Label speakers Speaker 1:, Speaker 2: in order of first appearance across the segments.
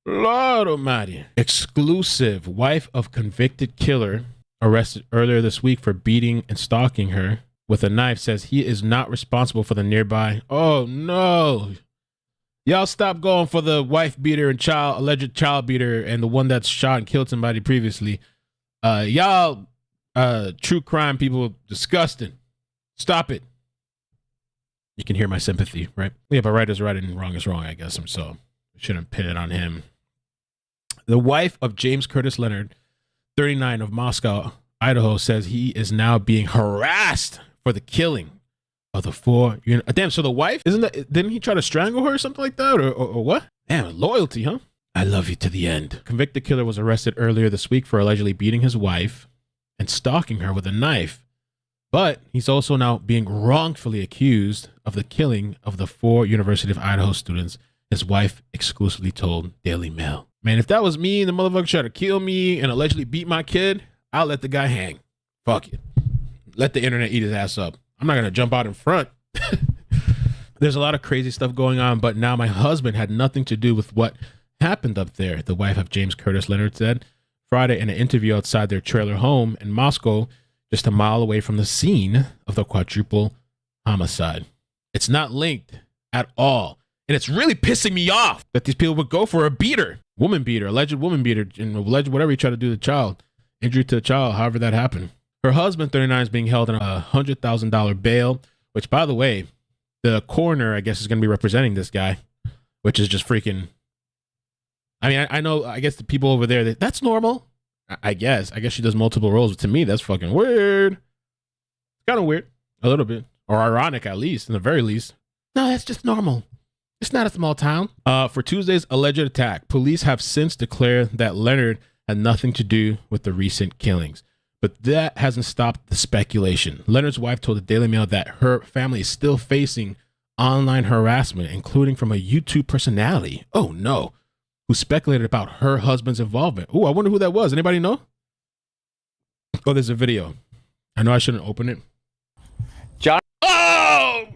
Speaker 1: Lord Almighty. Exclusive. Wife of convicted killer arrested earlier this week for beating and stalking her with a knife says he is not responsible for the nearby. Oh no. Y'all stop going for the wife beater and alleged child beater and the one that's shot and killed somebody previously. Y'all true crime people, disgusting. Stop it. You can hear my sympathy, right? Yeah, but right is right and wrong is wrong, I guess. So we shouldn't pin it on him. The wife of James Curtis Leonard, 39, of Moscow, Idaho, says he is now being harassed for the killing of the four. Damn, so the wife, didn't he try to strangle her or something like that? Or what? Damn, loyalty, huh? I love you to the end. Convicted killer was arrested earlier this week for allegedly beating his wife and stalking her with a knife. But he's also now being wrongfully accused of the killing of the 4 University of Idaho students, his wife exclusively told Daily Mail. Man, if that was me and the motherfucker tried to kill me and allegedly beat my kid, I'll let the guy hang. Fuck it. Let the internet eat his ass up. I'm not going to jump out in front. There's a lot of crazy stuff going on, but now my husband had nothing to do with what happened up there, the wife of James Curtis Leonard said Friday in an interview outside their trailer home in Moscow, just a mile away from the scene of the quadruple homicide. It's not linked at all. And it's really pissing me off that these people would go for a beater, alleged woman beater, and alleged whatever he tried to do to the child, injury to the child, however that happened. Her husband, 39, is being held on a $100,000 bail, which, by the way, the coroner, I guess, is going to be representing this guy, which is just freaking. I mean, I know, I guess the people over there, that's normal. I guess she does multiple roles, but to me, that's fucking weird. It's kind of weird, a little bit, or ironic at least, in the very least. No, that's just normal. It's not a small town. For Tuesday's alleged attack, police have since declared that Leonard had nothing to do with the recent killings, but that hasn't stopped the speculation. Leonard's wife told the Daily Mail that her family is still facing online harassment, including from a YouTube personality. Oh no. Who speculated about her husband's involvement. Oh, I wonder who that was. Anybody know? Oh, there's a video. I know I shouldn't open it.
Speaker 2: John.
Speaker 1: Oh!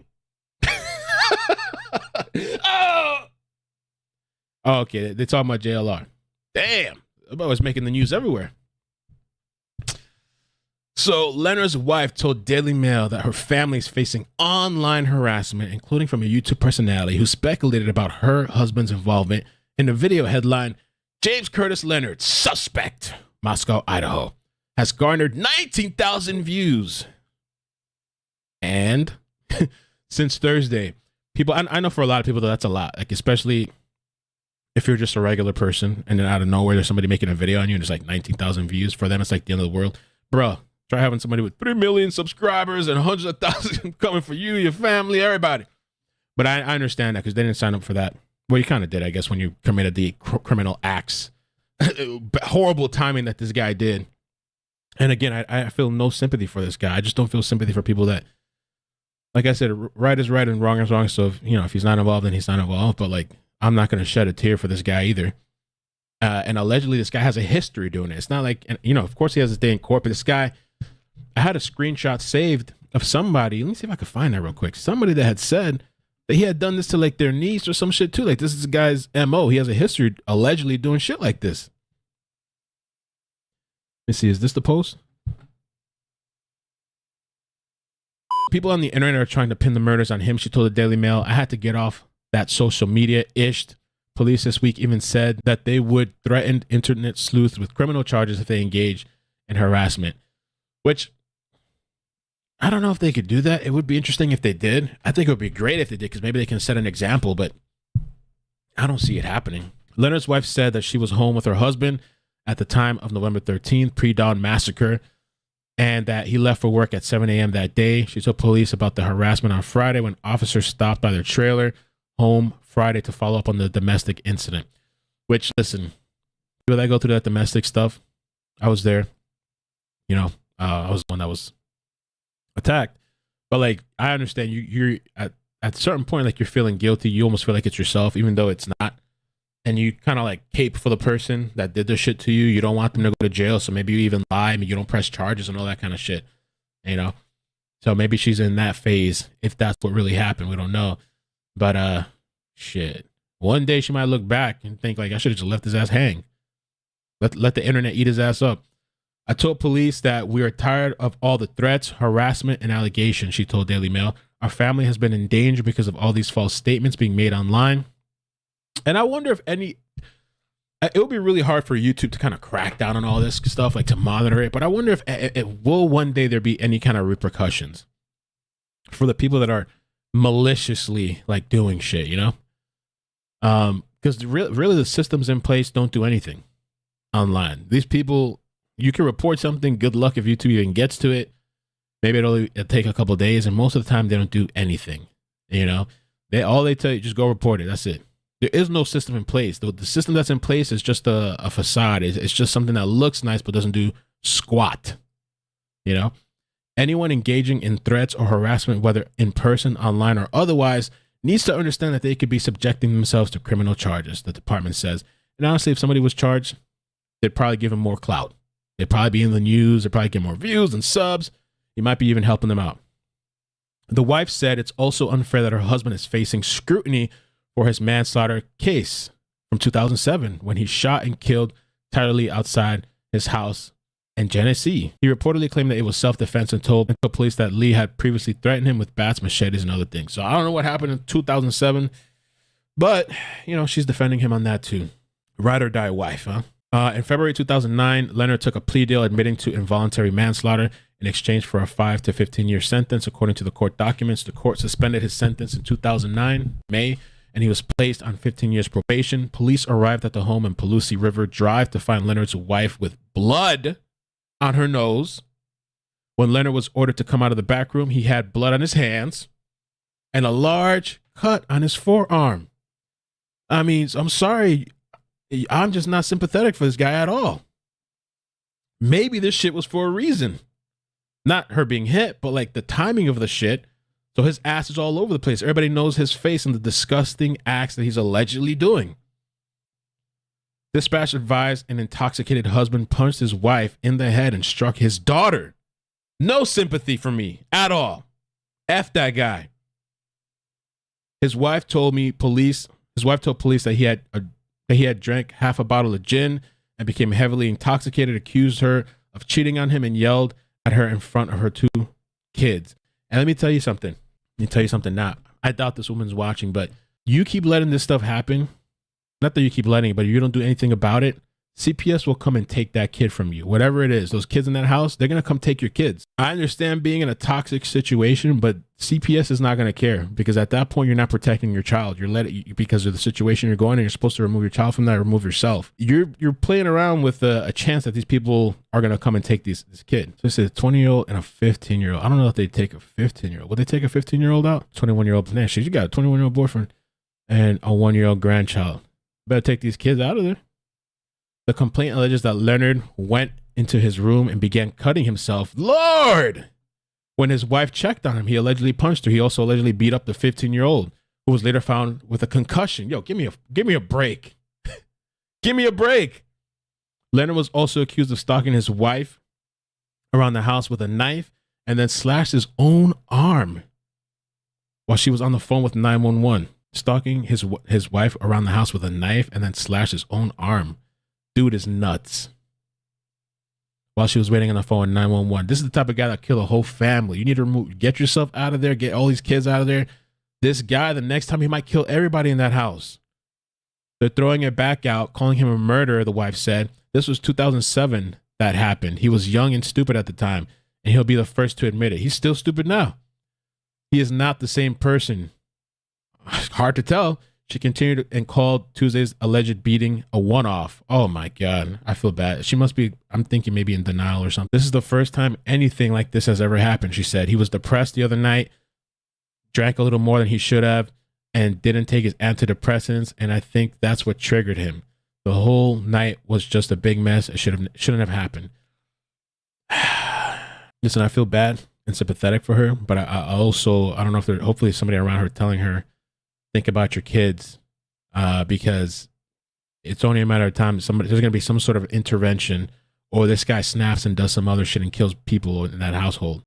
Speaker 1: Oh! Oh, okay. They're talking about JLR. Damn. I was making the news everywhere. So Leonard's wife told Daily Mail that her family is facing online harassment, including from a YouTube personality who speculated about her husband's involvement. In the video headline, James Curtis Leonard, suspect, Moscow, Idaho, has garnered 19,000 views. And since Thursday, people, I know for a lot of people that's a lot, like especially if you're just a regular person and then out of nowhere there's somebody making a video on you and it's like 19,000 views. For them, it's like the end of the world. Bro, try having somebody with 3 million subscribers and hundreds of thousands coming for you, your family, everybody. But I understand that because they didn't sign up for that. Well, you kind of did, I guess, when you committed the criminal acts. Horrible timing that this guy did. And again, I feel no sympathy for this guy. I just don't feel sympathy for people that, like I said, right is right and wrong is wrong. So, if he's not involved, then he's not involved. But, like, I'm not going to shed a tear for this guy either. And allegedly, this guy has a history doing it. It's not like, of course he has his day in court. But this guy, I had a screenshot saved of somebody. Let me see if I can find that real quick. Somebody that had said that he had done this to like their niece or some shit too. Like this is the guy's MO. He has a history allegedly doing shit like this. Let me see. Is this the post? People on the internet are trying to pin the murders on him. She told the Daily Mail, I had to get off that social media-ish. Police this week even said that they would threaten internet sleuths with criminal charges if they engage in harassment, which I don't know if they could do that. It would be interesting if they did. I think it would be great if they did because maybe they can set an example, but I don't see it happening. Leonard's wife said that she was home with her husband at the time of November 13th, pre-dawn massacre, and that he left for work at 7 a.m. that day. She told police about the harassment on Friday when officers stopped by their trailer home Friday to follow up on the domestic incident, which, listen, people that go through that domestic stuff, I was there. I was the one that was attacked, but like I understand you're at a certain point, like you're feeling guilty. You almost feel like it's yourself, even though it's not, and you kind of like cape for the person that did this shit to you. You don't want them to go to jail, so maybe you even lie. I mean, you don't press charges and all that kind of shit, so maybe she's in that phase if that's what really happened. We don't know, but shit, One day she might look back and think like, I should have just left his ass hang. Let the internet eat his ass up. I told police that we are tired of all the threats, harassment, and allegations, she told Daily Mail. Our family has been in danger because of all these false statements being made online. And I wonder if it would be really hard for YouTube to kind of crack down on all this stuff, like to monitor it. But I wonder if it will one day there be any kind of repercussions for the people that are maliciously like doing shit, you know? Because really the systems in place don't do anything online. These people, you can report something. Good luck if YouTube even gets to it. Maybe it'll take a couple of days, and most of the time they don't do anything. You know, all they tell you, just go report it. That's it. There is no system in place. The system that's in place is just a facade. It's just something that looks nice but doesn't do squat. You know, anyone engaging in threats or harassment, whether in person, online, or otherwise, needs to understand that they could be subjecting themselves to criminal charges, the department says. And honestly, if somebody was charged, they'd probably give them more clout. They'd probably be in the news. They'd probably get more views and subs. You might be even helping them out. The wife said it's also unfair that her husband is facing scrutiny for his manslaughter case from 2007 when he shot and killed Tyler Lee outside his house in Genesee. He reportedly claimed that it was self-defense and told police that Lee had previously threatened him with bats, machetes, and other things. So I don't know what happened in 2007, but, you know, she's defending him on that too. Ride or die wife, huh? In February 2009, Leonard took a plea deal admitting to involuntary manslaughter in exchange for a 5 to 15-year sentence. According to the court documents, the court suspended his sentence in 2009, May, and he was placed on 15 years probation. Police arrived at the home in Palusi River Drive to find Leonard's wife with blood on her nose. When Leonard was ordered to come out of the back room, he had blood on his hands and a large cut on his forearm. I mean, I'm sorry. I'm just not sympathetic for this guy at all. Maybe this shit was for a reason. Not her being hit, but like the timing of the shit. So his ass is all over the place. Everybody knows his face and the disgusting acts that he's allegedly doing. Dispatch advised an intoxicated husband punched his wife in the head and struck his daughter. No sympathy for me at all. F that guy. His wife told police that he had drank half a bottle of gin and became heavily intoxicated, accused her of cheating on him, and yelled at her in front of her 2 kids. And let me tell you something. Now, I doubt this woman's watching, but you keep letting this stuff happen. Not that you keep letting it, but if you don't do anything about it, CPS will come and take that kid from you. Whatever it is, those kids in that house, they're going to come take your kids. I understand being in a toxic situation, but CPS is not going to care because at that point, you're not protecting your child. You're letting because of the situation you're going and you're supposed to remove your child from that, remove yourself. You're playing around with a chance that these people are going to come and take this kid. So it's a 20-year-old and a 15-year-old. I don't know if they take a 15-year-old. Would they take a 15-year-old out? 21-year-old. Man, shit, you got a 21-year-old boyfriend and a 1-year-old grandchild. Better take these kids out of there. The complaint alleges that Leonard went into his room and began cutting himself. Lord! When his wife checked on him, he allegedly punched her. He also allegedly beat up the 15-year-old, who was later found with a concussion. Yo, give me a break. Give me a break. Leonard was also accused of stalking his wife around the house with a knife and then slashed his own arm while she was on the phone with 911. Stalking his wife around the house with a knife and then slashed his own arm. Dude is nuts. While she was waiting on the phone, 911. This is the type of guy that kill a whole family. You need to get yourself out of there. Get all these kids out of there. This guy, the next time he might kill everybody in that house. They're throwing it back out, calling him a murderer, the wife said. This was 2007 that happened. He was young and stupid at the time, and he'll be the first to admit it. He's still stupid now. He is not the same person. Hard to tell. She continued and called Tuesday's alleged beating a one-off. Oh my God, I feel bad. She must be, I'm thinking maybe in denial or something. This is the first time anything like this has ever happened, she said. He was depressed the other night, drank a little more than he should have, and didn't take his antidepressants, and I think that's what triggered him. The whole night was just a big mess. It shouldn't have happened. Listen, I feel bad and sympathetic for her, but I also, I don't know if there's hopefully somebody around her telling her, think about your kids, because it's only a matter of time. There's going to be some sort of intervention, or this guy snaps and does some other shit and kills people in that household.